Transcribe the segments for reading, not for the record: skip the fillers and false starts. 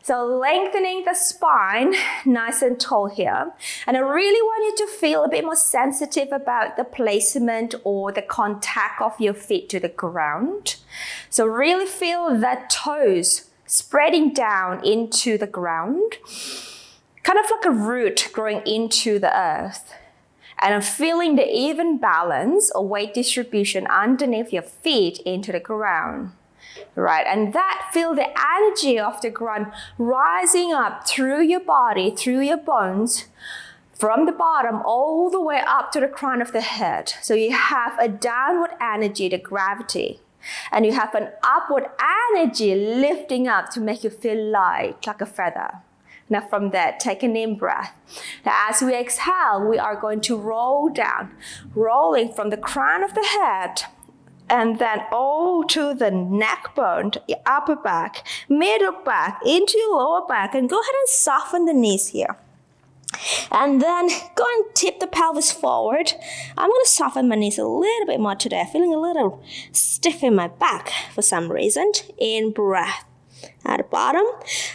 So lengthening the spine, nice and tall here. And I really want you to feel a bit more sensitive about the placement or the contact of your feet to the ground. So really feel that toes spreading down into the ground, kind of like a root growing into the earth. And I'm feeling the even balance or weight distribution underneath your feet into the ground. Right, and that feel the energy of the ground rising up through your body, through your bones, from the bottom all the way up to the crown of the head. So you have a downward energy, the gravity, and you have an upward energy lifting up to make you feel light, like a feather. Now from there, take an in breath. Now as we exhale, we are going to roll down, rolling from the crown of the head, and then all to the neck bone, your upper back, middle back, into your lower back, and go ahead and soften the knees here. And then go and tip the pelvis forward. I'm going to soften my knees a little bit more today. I'm feeling a little stiff in my back for some reason. In breath. At the bottom,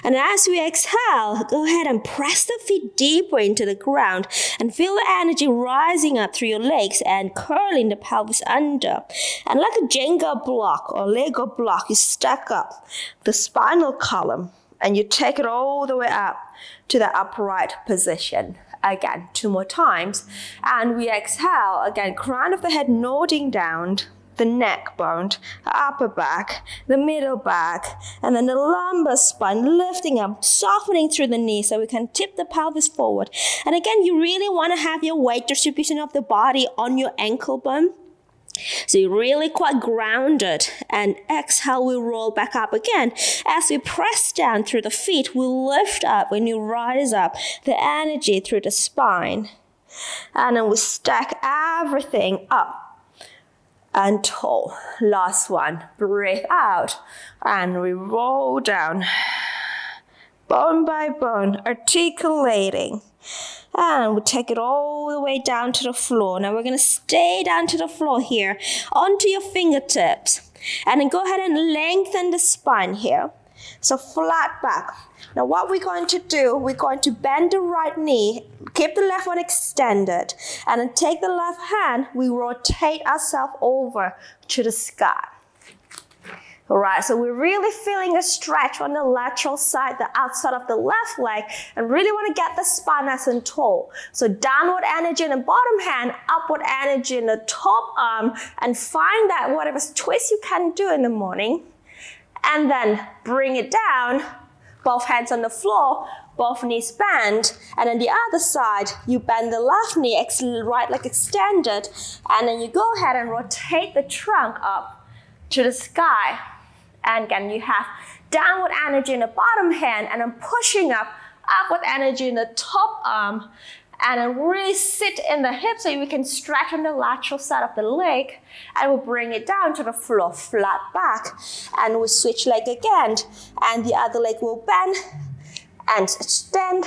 and as we exhale, go ahead and press the feet deeper into the ground and feel the energy rising up through your legs and curling the pelvis under. And like a Jenga block or Lego block, you stack up the spinal column and you take it all the way up to the upright position. Again, 2 more times, and we exhale again, crown of the head nodding down, the neck bone, upper back, the middle back, and then the lumbar spine lifting up, softening through the knees so we can tip the pelvis forward. And again, you really want to have your weight distribution of the body on your ankle bone. So you're really quite grounded. And exhale, we roll back up again. As we press down through the feet, we lift up when you rise up, the energy through the spine. And then we stack everything up and tall. Last one, breathe out, and we roll down, bone by bone, articulating. And we take it all the way down to the floor. Now we're going to stay down to the floor here, onto your fingertips. And then go ahead and lengthen the spine here. So flat back. Now what we're going to do, we're going to bend the right knee, keep the left one extended, and then take the left hand, we rotate ourselves over to the sky. All right, so we're really feeling a stretch on the lateral side, the outside of the left leg, and really want to get the spine nice and tall. So downward energy in the bottom hand, upward energy in the top arm, and find that whatever twist you can do in the morning, and then bring it down, both hands on the floor, both knees bend, and then the other side, you bend the left knee, right leg extended, and then you go ahead and rotate the trunk up to the sky. And again, you have downward energy in the bottom hand, and then pushing up, upward energy in the top arm, and then really sit in the hips so you can stretch on the lateral side of the leg, and we'll bring it down to the floor, flat back, and we switch leg again, and the other leg will bend and extend,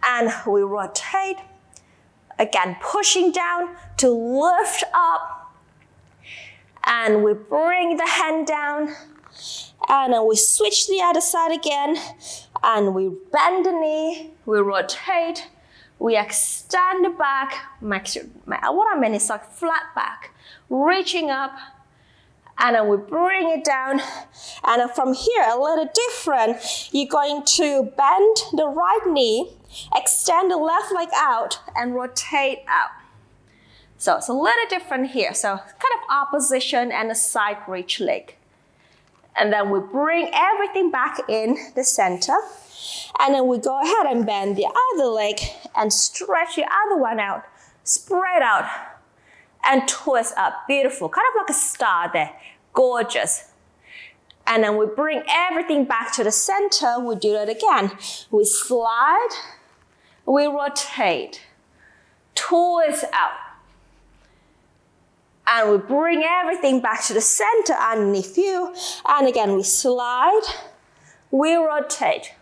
and we rotate, again pushing down to lift up, and we bring the hand down, and then we switch the other side again, and we bend the knee, we rotate, we extend the back, what I mean is like flat back, reaching up, and then we bring it down. And then from here, a little different, you're going to bend the right knee, extend the left leg out, and rotate out. So it's a little different here. So kind of opposition and a side reach leg. And then we bring everything back in the center. And then we go ahead and bend the other leg and stretch the other one out, spread out, and twist up. Beautiful, kind of like a star there, gorgeous. And then we bring everything back to the center. We do that again. We slide, we rotate, twist out. And we bring everything back to the center underneath you. And again, we slide, we rotate.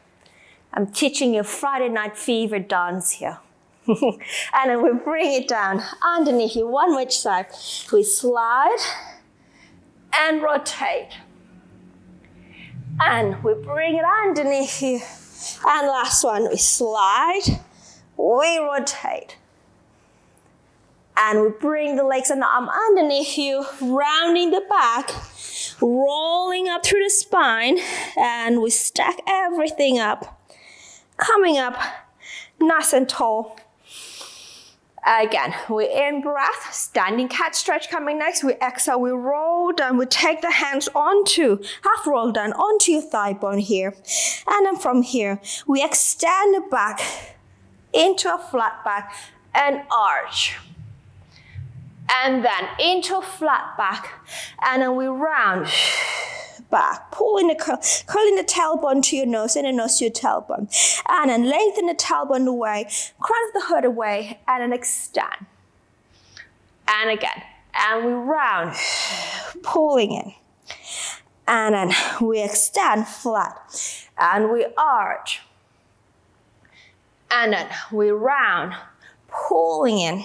I'm teaching you Friday Night Fever dance here. And then we bring it down underneath you, one which side. We slide and rotate. And we bring it underneath you And last one, we slide, we rotate. And we bring the legs and the arm underneath you, rounding the back, rolling up through the spine, and we stack everything up, coming up nice and tall. Again, we in breath, standing cat stretch coming next. We exhale, we roll down, we take the hands onto, half roll down onto your thigh bone here. And then from here, we extend the back into a flat back and arch. And then into a flat back, and then we round back, curling the tailbone to your nose and the nose to your tailbone. And then lengthen the tailbone away, crown of the hood away, and then extend. And again, and we round, pulling in. And then we extend flat, and we arch. And then we round, pulling in.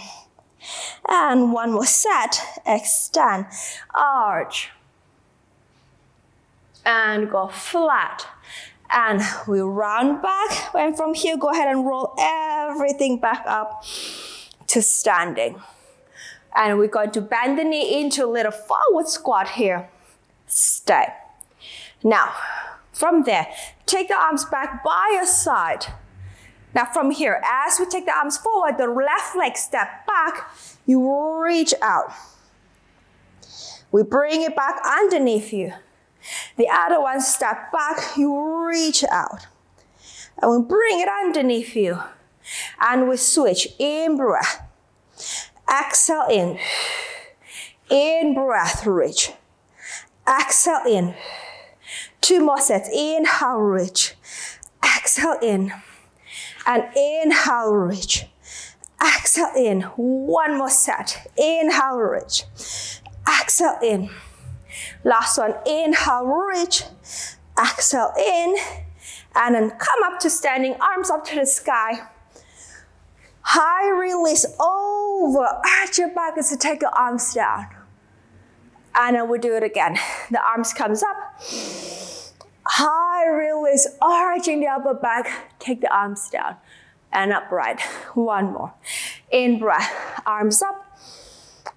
And one more set, extend, arch, and go flat. And we round back, and from here, go ahead and roll everything back up to standing. And we're going to bend the knee into a little forward squat here. Stay. Now, from there, take the arms back by your side. Now from here, as we take the arms forward, the left leg step back, you reach out. We bring it back underneath you. The other one step back, you reach out. And we bring it underneath you. And we switch, in breath. Exhale in. In breath, reach. Exhale in. 2 more sets, inhale, reach. Exhale in. And inhale, reach. Exhale in. 1 more set. Inhale, reach. Exhale in. Last one. Inhale, reach. Exhale in. And then come up to standing, arms up to the sky. High release over. Arch your back as you take your arms down. And then we do it again. The arms comes up. High release, arching the upper back, take the arms down and upright. 1 more. In breath, arms up.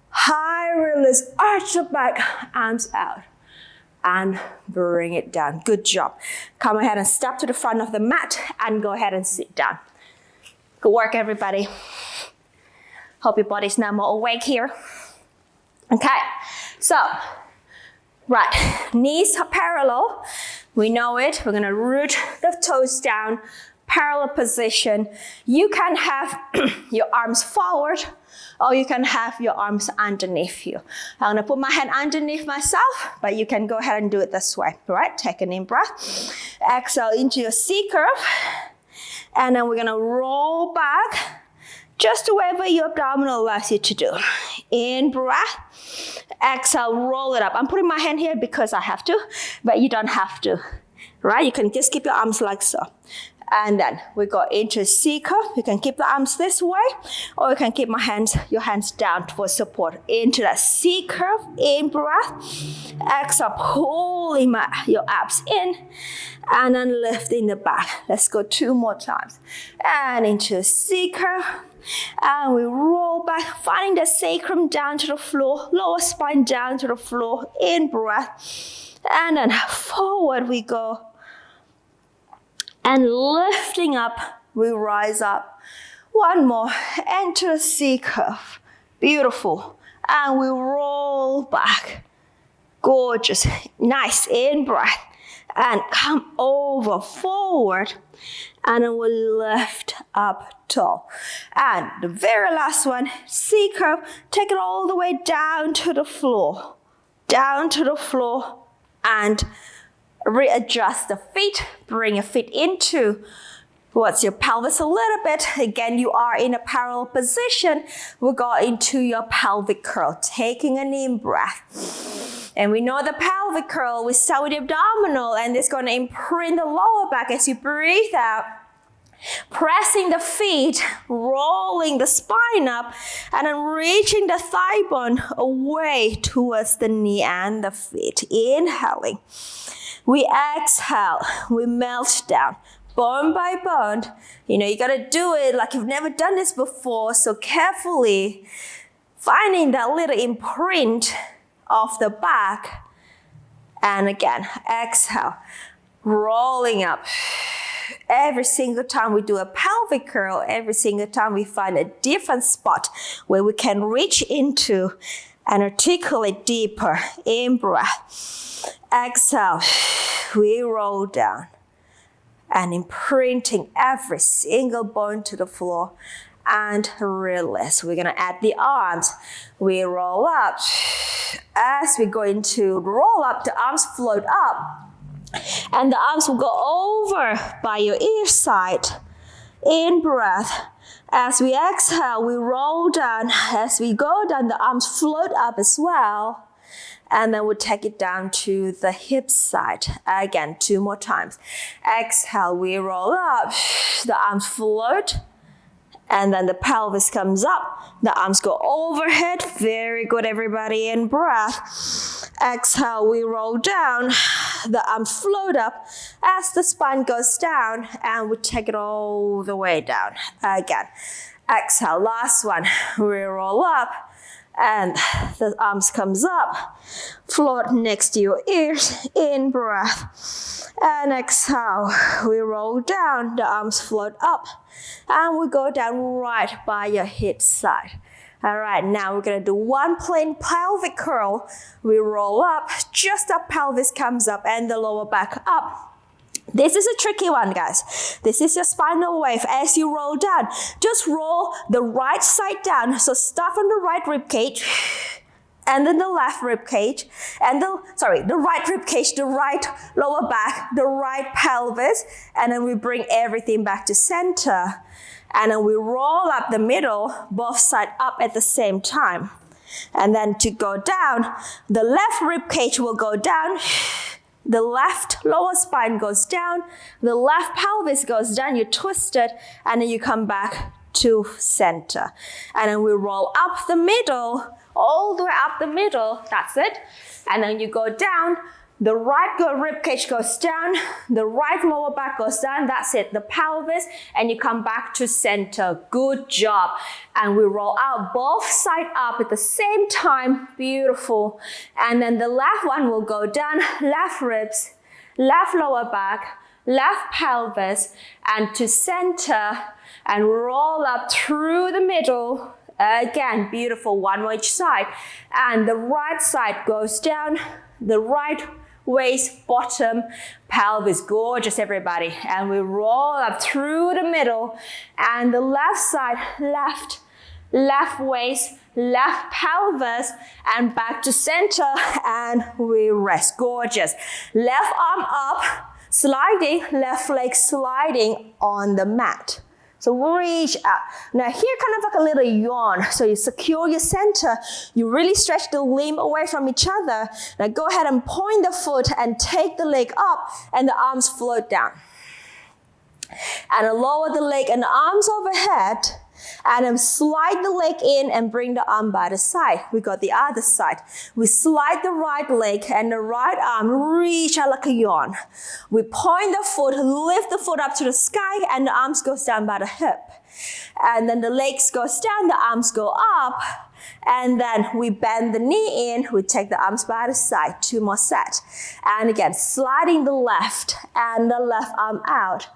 High release, arch the back, arms out. And bring it down. Good job. Come ahead and step to the front of the mat and go ahead and sit down. Good work, everybody. Hope your body's now more awake here. Okay, so, right, knees are parallel. We know it. We're gonna root the toes down, parallel position. You can have your arms forward, or you can have your arms underneath you. I'm gonna put my hand underneath myself, but you can go ahead and do it this way, right? Take an in breath. Exhale into your C curve. And then we're gonna roll back just wherever your abdominal allows you to do. In breath, exhale, roll it up. I'm putting my hand here because I have to, but you don't have to, right? You can just keep your arms like so. And then we go into C curve. You can keep the arms this way, or you can keep your hands down for support. Into that C curve, in breath. Exhale, pulling your abs in, and then lifting the back. Let's go 2 more times. And into C curve. And we roll back, finding the sacrum down to the floor, lower spine down to the floor, in breath. And then forward we go. And lifting up, we rise up. 1 more, enter C curve. Beautiful. And we roll back. Gorgeous. Nice, in breath. And come over, forward. And then we'll lift up tall. And the very last one, C curve, take it all the way down to the floor. Down to the floor. And readjust the feet. Bring your feet into towards your pelvis a little bit. Again, you are in a parallel position. We'll go into your pelvic curl, taking an in breath. And we know the pelvic curl, we start with the abdominal, and it's going to imprint the lower back as you breathe out. Pressing the feet, rolling the spine up, and then reaching the thigh bone away towards the knee and the feet. Inhaling. We exhale, we melt down, bone by bone. You know, you gotta do it like you've never done this before, so carefully finding that little imprint of the back. And again, exhale, rolling up. Every single time we do a pelvic curl, every single time we find a different spot where we can reach into and articulate deeper. In breath. Exhale, we roll down and imprinting every single bone to the floor and release. We're gonna add the arms. We roll up. As we go into roll up, the arms float up and the arms will go over by your ear side. In breath. As we exhale, we roll down. As we go down, the arms float up as well. And then we'll take it down to the hip side. Again, 2 more times. Exhale, we roll up. The arms float. And then the pelvis comes up. The arms go overhead. Very good, everybody. In breath. Exhale, we roll down. The arms float up as the spine goes down. And we take it all the way down. Again. Exhale, last one. We roll up. And the arms comes up, float next to your ears, in breath. And exhale, we roll down, the arms float up. And we go down right by your hip side. All right, now we're gonna do one plain pelvic curl. We roll up, just the pelvis comes up and the lower back up. This is a tricky one, guys. This is your spinal wave. As you roll down, just roll the right side down. So start from the right rib cage, and then the left rib cage, and the right rib cage, the right lower back, the right pelvis, and then we bring everything back to center. And then we roll up the middle, both sides up at the same time. And then to go down, the left rib cage will go down. The left lower spine goes down, the left pelvis goes down, you twist it, and then you come back to center. And then we roll up the middle, all the way up the middle, that's it. And then you go down, the right rib cage goes down, the right lower back goes down, that's it, the pelvis, and you come back to center. Good job. And we roll out both sides up at the same time. Beautiful. And then the left one will go down, left ribs, left lower back, left pelvis, and to center, and roll up through the middle. Again, beautiful, one more each side. And the right side goes down, the right waist, bottom, pelvis, gorgeous, everybody. And we roll up through the middle, and the left side, left waist, left pelvis, and back to center, and we rest. Gorgeous. Left arm up, sliding, left leg sliding on the mat. So reach out. Now here kind of like a little yawn. So you secure your center. You really stretch the limb away from each other. Now go ahead and point the foot and take the leg up, and the arms float down. And lower the leg and the arms overhead. And then slide the leg in and bring the arm by the side. We got the other side. We slide the right leg and the right arm, reach out like a yawn. We point the foot, lift the foot up to the sky, and the arms goes down by the hip. And then the legs goes down, the arms go up. And then we bend the knee in, we take the arms by the side, 2 more sets. And again, sliding the left and the left arm out.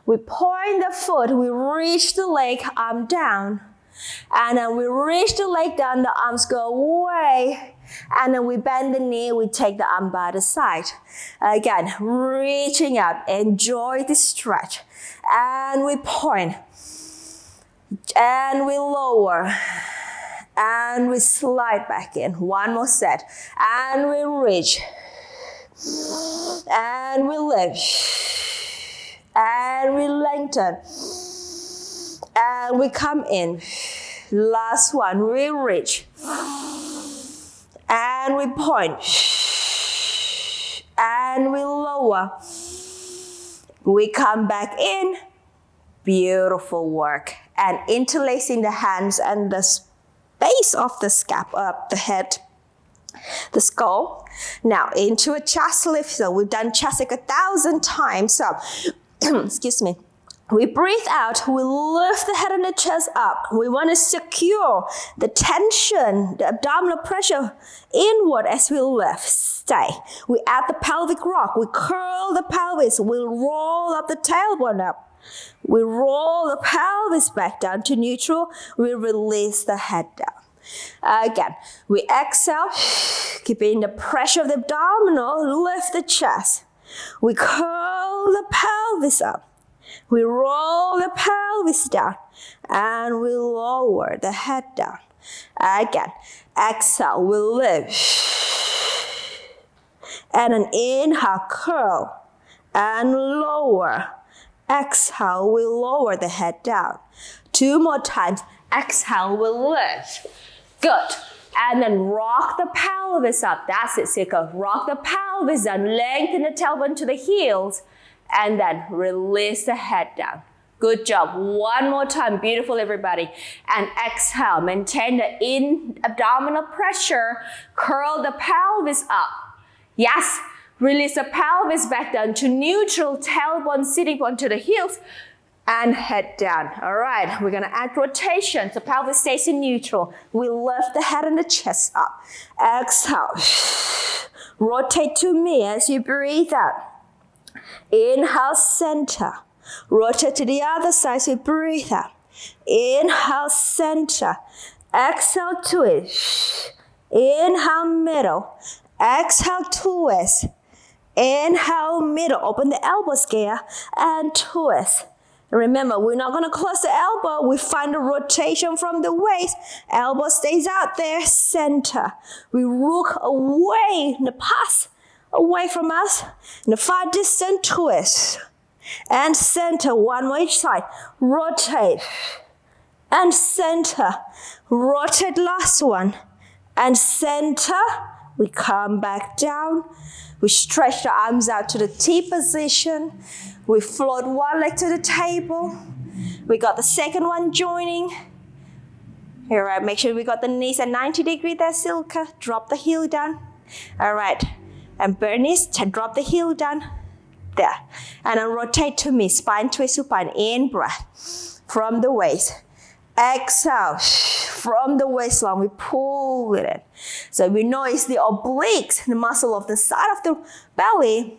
We point the foot, we reach the leg, arm down. And then we reach the leg down, the arms go away. And then we bend the knee, we take the arm by the side. Again, reaching out, enjoy the stretch. And we point. And we lower. And we slide back in. 1 more set. And we reach. And we lift. And we lengthen. And we come in. Last one, we reach. And we point. And we lower. We come back in. Beautiful work. And interlacing the hands and the base of the scalp up, the head, the skull. Now into a chest lift. So we've done chest like 1,000 times. So excuse me. We breathe out, we lift the head and the chest up. We want to secure the tension, the abdominal pressure inward as we lift. Stay. We add the pelvic rock. We curl the pelvis. We roll up the tailbone up. We roll the pelvis back down to neutral. We release the head down. Again, we exhale, keeping the pressure of the abdominal, lift the chest. We curl the pelvis up. We roll the pelvis down and we lower the head down. Again, exhale, we lift. And an inhale, curl and lower. Exhale, we lower the head down. 2 more times. Exhale, we lift. Good. And then rock the pelvis up. That's it, Silka. Rock the pelvis down. Lengthen the tailbone to the heels. And then release the head down. Good job. 1 more time. Beautiful, everybody. And exhale. Maintain the abdominal pressure. Curl the pelvis up. Yes. Release the pelvis back down to neutral. Tailbone sitting onto the heels. And head down. All right. We're going to add rotation. So pelvis stays in neutral. We lift the head and the chest up. Exhale. Rotate to me as you breathe out. Inhale, center. Rotate to the other side as you breathe out. Inhale, center. Exhale, twist. Inhale, middle. Exhale, twist. Inhale, middle. Open the elbow scale and twist. Remember, we're not going to close the elbow. We find a rotation from the waist. Elbow stays out there, center. We look away in the past. Away from us, in the far distant twist. And center, 1 more each side. Rotate. And center. Rotate, last one. And center. We come back down. We stretch the arms out to the T position. We float 1 leg to the table. We got the second one joining. All right, make sure we got the knees at 90 degrees there, Silka. Drop the heel down. All right. And Bernice, drop the heel down. There. And then rotate to me. Spine twist supine. In breath. From the waist. Exhale. From the waistline, we pull it in. So we know it's the obliques, the muscle of the side of the belly,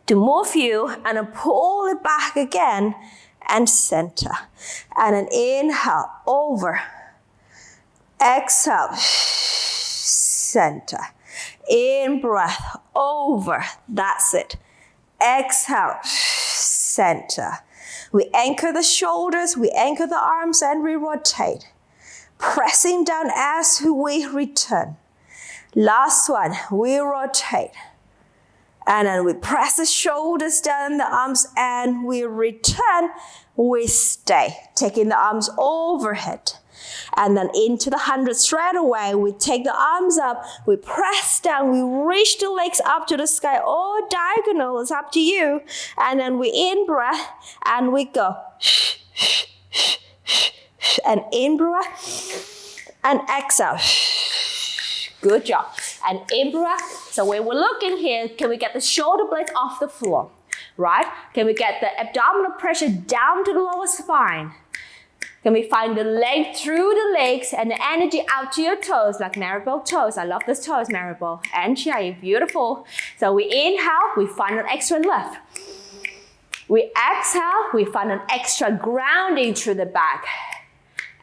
to move you and then pull it back again and center. And then inhale, over. Exhale, center. In breath, over. That's it. Exhale, center. We anchor the shoulders, we anchor the arms, and we rotate. Pressing down as we return. Last one, we rotate. And then we press the shoulders down, the arms, and we return. We stay, taking the arms overhead. And then into the 100 straight away, we take the arms up, we press down, we reach the legs up to the sky, or diagonal, it's up to you. And then we in breath, and we go. And in breath, and exhale. Good job. And in breath. So when we're looking here, can we get the shoulder blades off the floor? Right? Can we get the abdominal pressure down to the lower spine? Can we find the length through the legs and the energy out to your toes, like Maribel toes? I love those toes, Maribel. And Shia, beautiful. So we inhale, we find an extra lift. We exhale, we find an extra grounding through the back.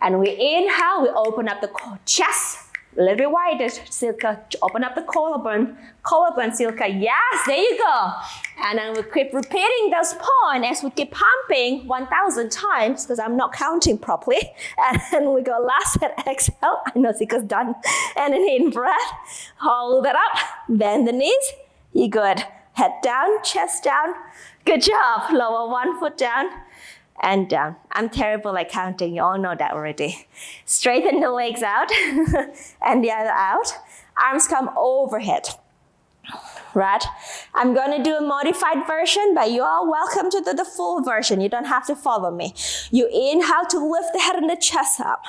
And we inhale, we open up the chest. A little bit wider, Silka. Open up the collarbone. Collarbone, Silka. Yes, there you go. And then we keep repeating those points as we keep pumping 1,000 times, because I'm not counting properly. And then we go last and exhale. I know Silka's done. And then in breath, hold it up. Bend the knees. You good. Head down, chest down. Good job. Lower 1 foot down. And down. I'm terrible at counting. You all know that already. Straighten the legs out and the other out. Arms come overhead. Right? I'm going to do a modified version, but you are welcome to do the full version. You don't have to follow me. You inhale to lift the head and the chest up.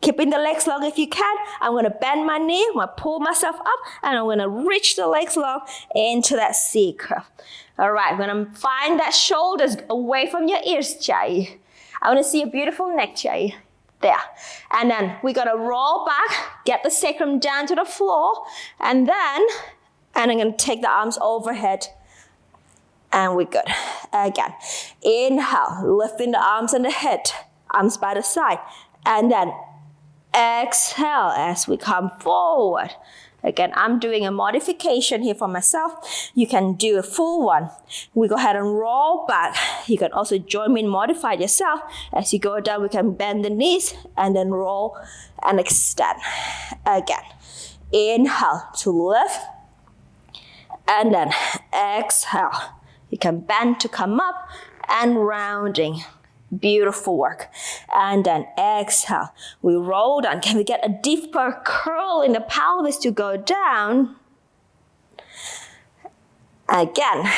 Keeping the legs long if you can. I'm going to bend my knee. I'm going to pull myself up, and I'm going to reach the legs long into that C curve. All right, I'm going to find that shoulders away from your ears, Jai. I want to see a beautiful neck, Jai. There. And then we're going to roll back, get the sacrum down to the floor, and I'm going to take the arms overhead. And we're good. Again, inhale, lifting the arms and the head, arms by the side. And then exhale as we come forward. Again, I'm doing a modification here for myself. You can do a full one. We go ahead and roll back. You can also join me and modify yourself. As you go down, we can bend the knees and then roll and extend. Again, inhale to lift. And then exhale. You can bend to come up and rounding. Beautiful work. And then exhale. We roll down. Can we get a deeper curl in the pelvis to go down? Again.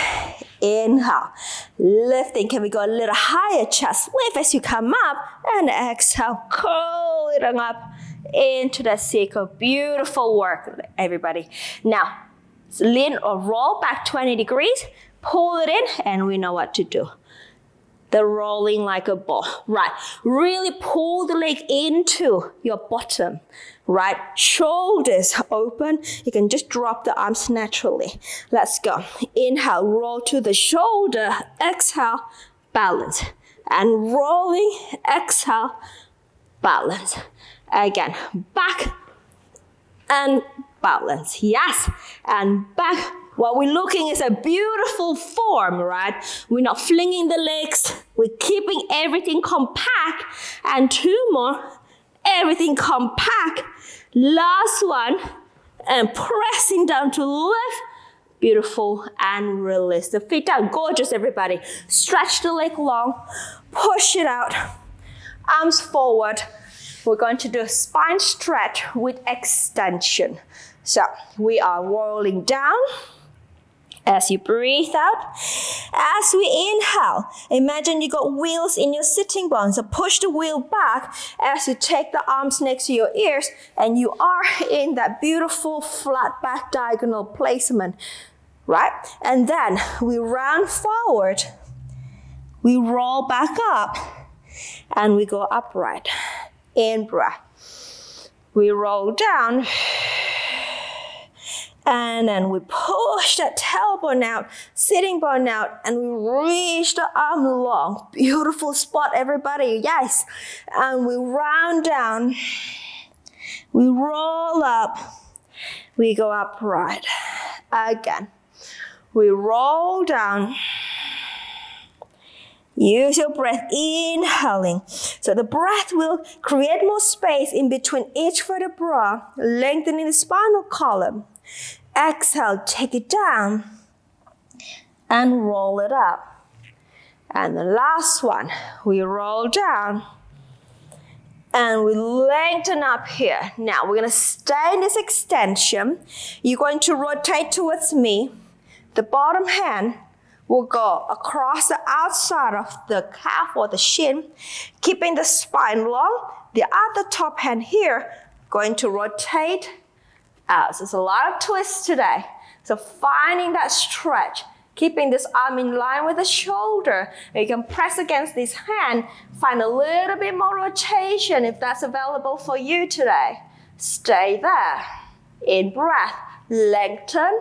Inhale. Lifting. Can we go a little higher? Chest lift as you come up. And exhale. Curling up into the circle. Beautiful work, everybody. Now, lean or roll back 20 degrees. Pull it in, and we know what to do. The rolling like a ball, right? Really pull the leg into your bottom, right? Shoulders open. You can just drop the arms naturally. Let's go. Inhale, roll to the shoulder. Exhale, balance. And rolling, exhale, balance. Again, back and balance. Yes, and back. What we're looking is a beautiful form, right? We're not flinging the legs. We're keeping everything compact. And two more, everything compact. Last one, and pressing down to lift. Beautiful, and release the feet down. Gorgeous, everybody. Stretch the leg long, push it out, arms forward. We're going to do a spine stretch with extension. So we are rolling down. As you breathe out, as we inhale, imagine you got wheels in your sitting bones. So push the wheel back as you take the arms next to your ears, and you are in that beautiful flat back diagonal placement, right? And then we round forward, we roll back up, and we go upright. In breath. We roll down. And then we push that tailbone out, sitting bone out, and we reach the arm long. Beautiful spot, everybody. Yes. And we round down. We roll up. We go upright. Again. We roll down. Use your breath, inhaling. So the breath will create more space in between each vertebra, lengthening the spinal column. Exhale, take it down and roll it up. And the last one, we roll down and we lengthen up here. Now we're going to stay in this extension. You're going to rotate towards me. The bottom hand will go across the outside of the calf or the shin, keeping the spine long. The other top hand here going to rotate out. So there's a lot of twists today. So finding that stretch, keeping this arm in line with the shoulder. You can press against this hand, find a little bit more rotation if that's available for you today. Stay there. In breath, lengthen,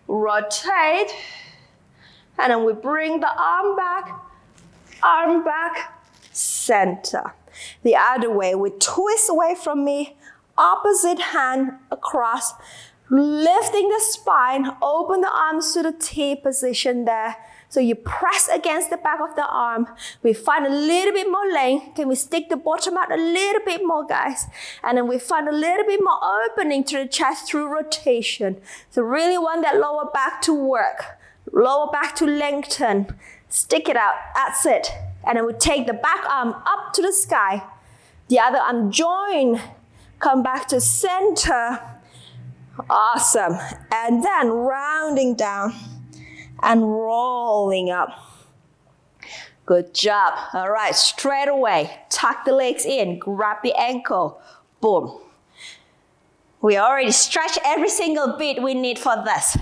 rotate, and then we bring the arm back, center. The other way, we twist away from me, opposite hand across, lifting the spine, open the arms to the T position there. So you press against the back of the arm. We find a little bit more length. Can we stick the bottom out a little bit more, guys? And then we find a little bit more opening to the chest through rotation. So really want that lower back to work. Lower back to lengthen. Stick it out. That's it. And then we take the back arm up to the sky. The other arm join. Come back to center. Awesome. And then rounding down and rolling up. Good job. All right, straight away. Tuck the legs in, grab the ankle. Boom. We already stretched every single bit we need for this.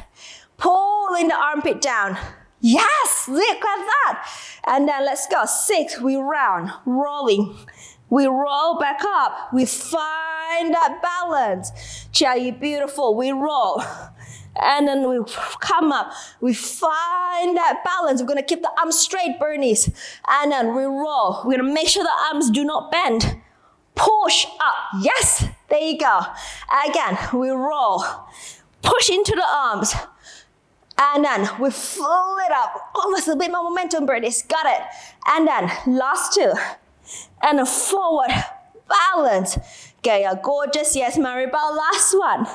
Pulling the armpit down. Yes, look at that. And then let's go. 6, we round, rolling. We roll back up. We find that balance. Chia, you beautiful. We roll. And then we come up. We find that balance. We're going to keep the arms straight, Bernice. And then we roll. We're going to make sure the arms do not bend. Push up. Yes, there you go. Again, we roll. Push into the arms. And then we fill it up. Almost a bit more momentum, Bernice. Got it. And then last 2. And a forward balance. Okay, gorgeous. Yes, Maribel, last one.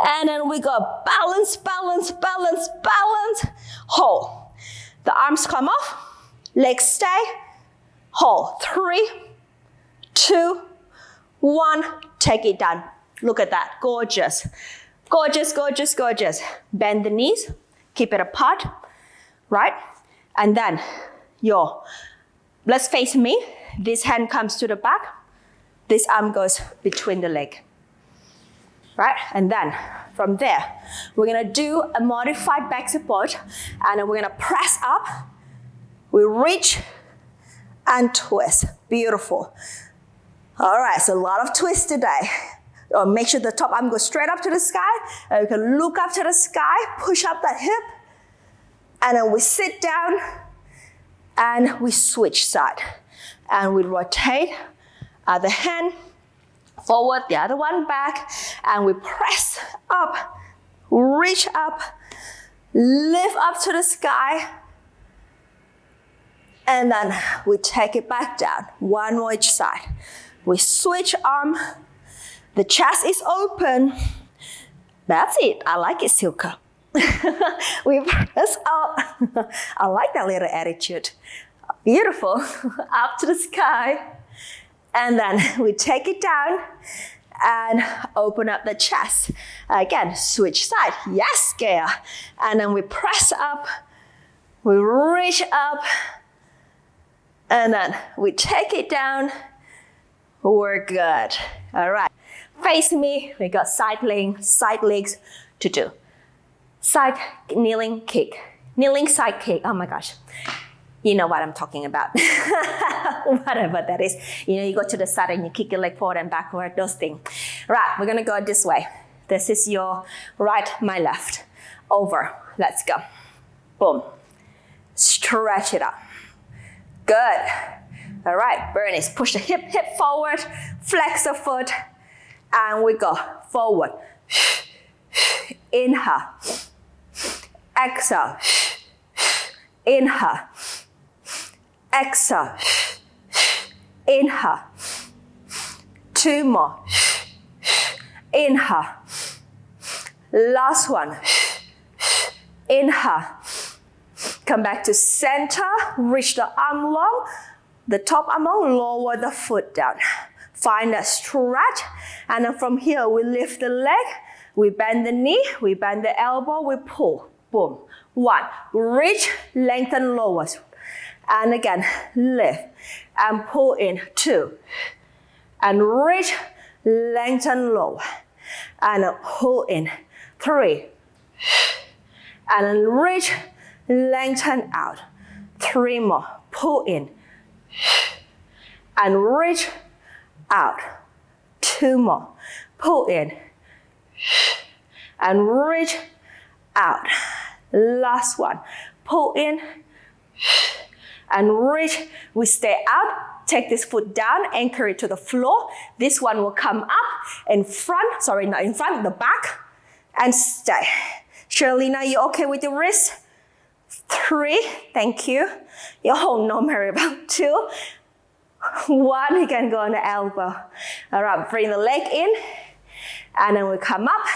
And then we go balance, balance, balance, balance. Hold. The arms come off. Legs stay. Hold. 3, 2, 1. Take it down. Look at that. Gorgeous. Gorgeous, gorgeous, gorgeous. Bend the knees. Keep it apart. Right? And then let's face me. This hand comes to the back. This arm goes between the leg. Right? And then from there, we're going to do a modified back support. And then we're going to press up. We reach and twist. Beautiful. All right, so a lot of twists today. Make sure the top arm goes straight up to the sky. And you can look up to the sky, push up that hip. And then we sit down and we switch side. And we rotate the hand forward, the other one back. And we press up, reach up, lift up to the sky. And then we take it back down. One more each side. We switch arm. The chest is open. That's it. I like it, Silka. We press up. I like that little attitude. Beautiful. Up to the sky. And then we take it down and open up the chest. Again, switch side. Yes, Gaia. And then we press up. We reach up. And then we take it down. We're good. All right. Face me. We got side legs to do. Side kneeling kick. Kneeling side kick. Oh my gosh. You know what I'm talking about. Whatever that is. You know, you go to the side and you kick your leg forward and backward. Those things. Right. We're going to go this way. This is your right, my left. Over. Let's go. Boom. Stretch it up. Good. All right, Bernice, push the hip forward, flex the foot, and we go forward. Inhale. Exhale. Inhale. Exhale. Inhale. 2 more. Inhale. Last one. Inhale. Come back to center, reach the arm long, the top arm long, lower the foot down. Find that stretch, and then from here we lift the leg, we bend the knee, we bend the elbow, we pull. Boom. 1. Reach, lengthen, lower. And again, lift and pull in. 2. And reach, lengthen, lower. And pull in. 3. And reach, lengthen out. 3 more. Pull in. And reach out. 2 more. Pull in. And reach out. Last one. Pull in. And reach. We stay out. Take this foot down. Anchor it to the floor. This one will come up in front. Sorry, not in front. The back. And stay. Sherlina, you okay with the wrist? 3, thank you. Oh no, Maribel. 2, 1, you can go on the elbow. All right, bring the leg in, and then we come up,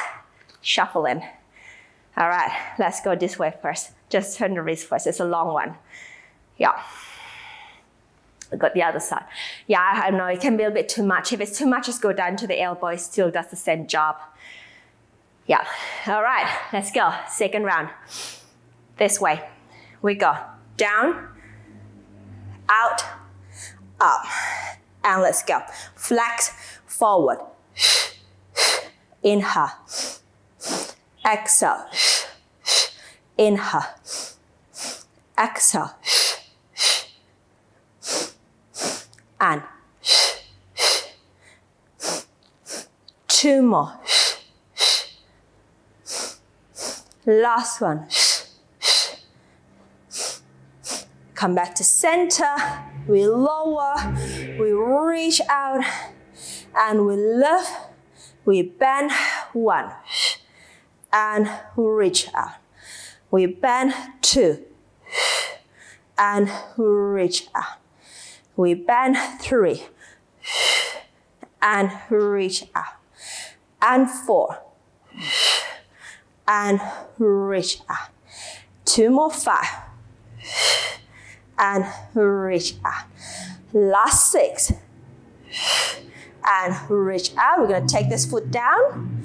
shuffle in. All right, let's go this way first. Just turn the wrist first, it's a long one. Yeah. We got the other side. Yeah, I know it can be a bit too much. If it's too much, just go down to the elbow, it still does the same job. Yeah, all right, let's go. Second round. This way. We go down, out, up. And let's go. Flex forward. Inhale. Exhale. Inhale. Exhale. And 2 more. Last one. Come back to center. We lower. We reach out. And we lift. We bend. 1. And reach out. We bend. 2. And reach out. We bend. 3. And reach out. And 4. And reach out. 2 more. 5. And reach out. Last 6. And reach out. We're going to take this foot down.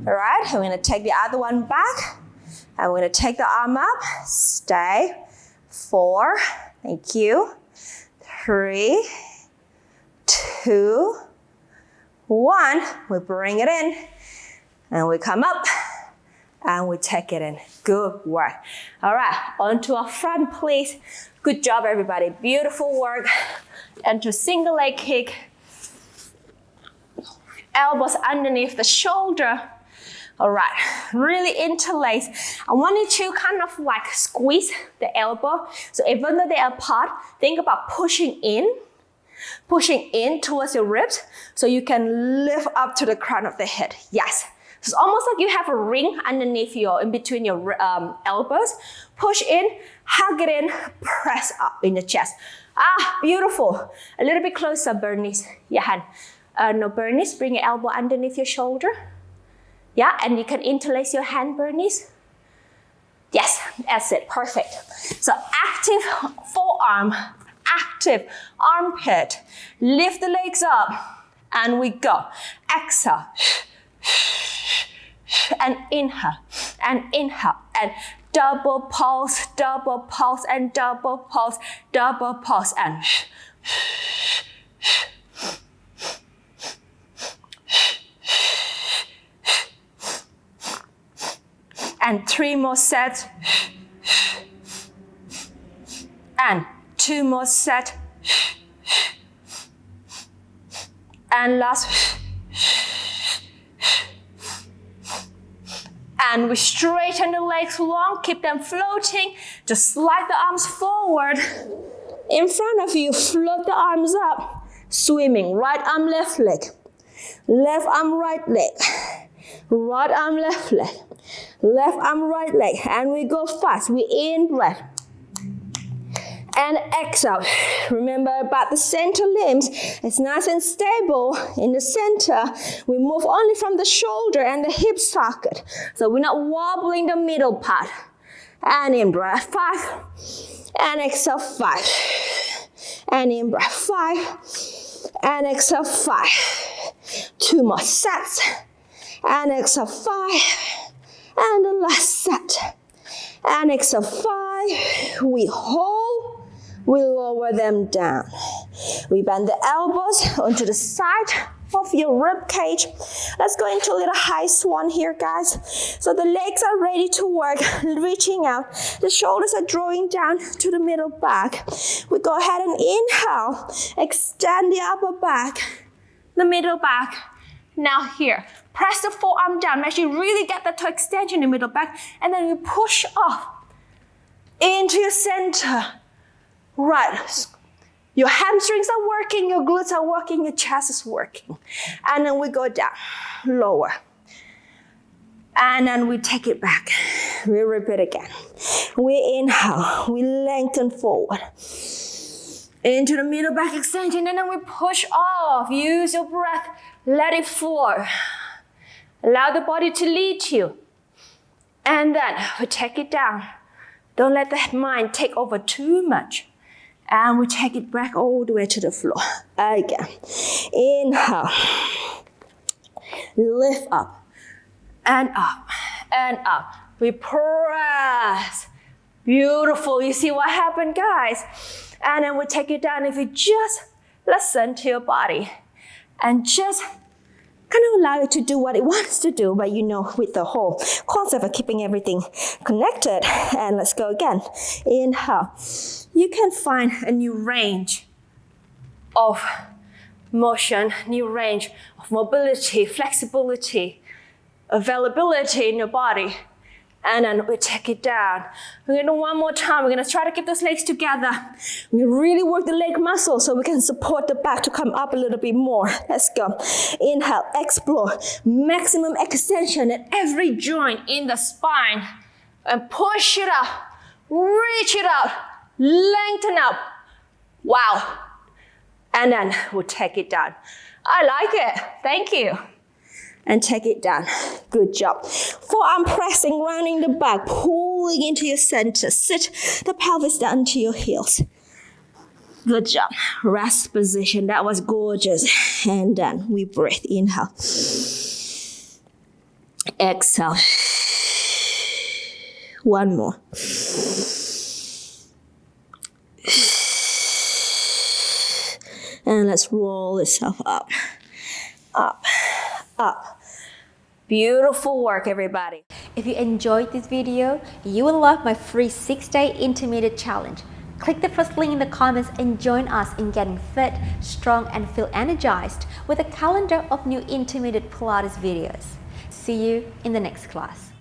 All right. We're going to take the other one back. And we're going to take the arm up. Stay. 4. Thank you. 3, 2, 1. We bring it in. And we come up. And we take it in. Good work. All right. Onto our front, please. Good job, everybody. Beautiful work. Into single leg kick. Elbows underneath the shoulder. All right, really interlace. I want you to kind of like squeeze the elbow. So even though they are apart, think about pushing in towards your ribs so you can lift up to the crown of the head. Yes. It's almost like you have a ring underneath in between your elbows. Push in, hug it in, press up in the chest. Ah, beautiful. A little bit closer, Bernice. Your hand. No, Bernice, bring your elbow underneath your shoulder. Yeah, and you can interlace your hand, Bernice. Yes, that's it, perfect. So active forearm, active armpit. Lift the legs up, and we go. Exhale, and inhale, and double pulse, and double pulse, and and 3 more sets, and 2 more sets, and last, and we straighten the legs long, keep them floating, just slide the arms forward, in front of you, float the arms up, swimming, right arm, left leg, left arm, right leg, right arm, left leg, left arm, right leg, and we go fast. We in breath and exhale. Remember about the center limbs. It's nice and stable in the center. We move only from the shoulder and the hip socket, so we're not wobbling the middle part. And in breath 5, and exhale 5, and in breath 5, and exhale 5. 2 more sets, and exhale 5. And the last set. And exhale 5. We hold. We lower them down. We bend the elbows onto the side of your rib cage. Let's go into a little high swan here, guys. So the legs are ready to work, reaching out. The shoulders are drawing down to the middle back. We go ahead and inhale. Extend the upper back, the middle back. Now here. Press the forearm down. Make sure you really get that toe extension in the middle back. And then you push off into your center. Right. Your hamstrings are working, your glutes are working, your chest is working. And then we go down, lower. And then we take it back. We repeat again. We inhale, we lengthen forward. Into the middle back extension, and then we push off. Use your breath, let it flow. Allow the body to lead you. And then we take it down. Don't let the mind take over too much. And we take it back all the way to the floor. Again. Inhale. Lift up. And up. And up. We press. Beautiful. You see what happened, guys? And then we'll take it down. If you just listen to your body and just kind of allow it to do what it wants to do, but with the whole concept of keeping everything connected. And let's go again. Inhale. You can find a new range of motion, new range of mobility, flexibility, availability in your body. And then we take it down. We're gonna do one more time. We're gonna try to keep those legs together. We really work the leg muscle so we can support the back to come up a little bit more. Let's go. Inhale, explore. Maximum extension at every joint in the spine. And push it up. Reach it out. Lengthen up. Wow. And then we'll take it down. I like it. Thank you. And take it down. Good job. Forearm pressing, rounding the back, pulling into your center. Sit the pelvis down to your heels. Good job. Rest position. That was gorgeous. And then we breathe. Inhale. Exhale. One more. And let's roll yourself up. Up. Up. Beautiful work, everybody. If you enjoyed this video, you will love my free 6-day intermediate challenge. Click the first link in the comments and join us in getting fit, strong, and feel energized with a calendar of new intermediate Pilates videos. See you in the next class.